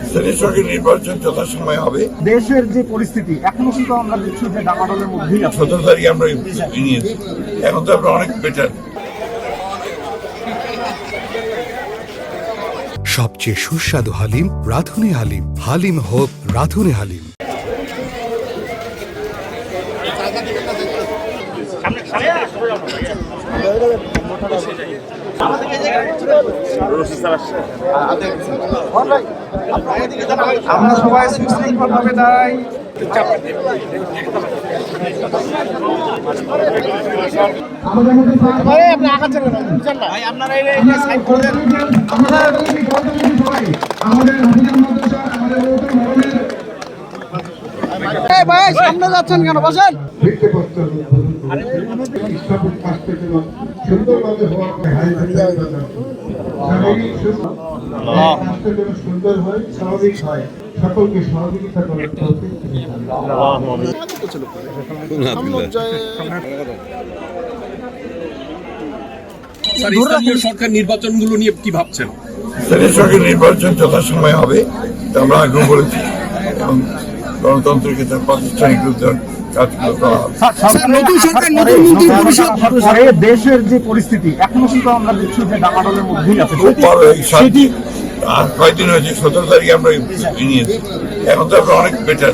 স্থানীয় সরকার নির্বাচন যথাসময়ে হবে। দেশের যে পরিস্থিতি এখনো কিন্তু আমরা দেখছি যে ডামাডোলের মধ্যেই আছে। 17 তারিখে আমরা নিয়েছি, এখন তো আমরা অনেক বেটার। সবচেয়ে সুস্বাদু হালিম রাঁধুনি হালিম। হালিম হোক রাঁধুনি হালিম। আমরা সবাই সুশৃঙ্খলভাবে দাঁড়াই। সামনে যাচ্ছেন কেন? বসেন। সুন্দরভাবে সুন্দর হয়, স্বাভাবিক হয়, সকলকে সহযোগিতা করতে হবে। স্থানীয় সরকার নির্বাচনগুলো নিয়ে কি ভাবছেন? স্থানীয় সরকার নির্বাচন যথাসময়ে হবে, তা আমরা আগ্রহ করেছি এবং গণতন্ত্রকে তার প্রাতিষ্ঠানিক রূপে কাজগুলো করা হবে। দেশের যে পরিস্থিতি এখনো কিন্তু আমরা দেখছি যে ডামাডোলের মধ্যেই আছে। খুব ভালো আর কয়েকদিন হয়েছে, 17 তারিখে আমরা নিয়েছি, এখন তো আমরা অনেক বেটার।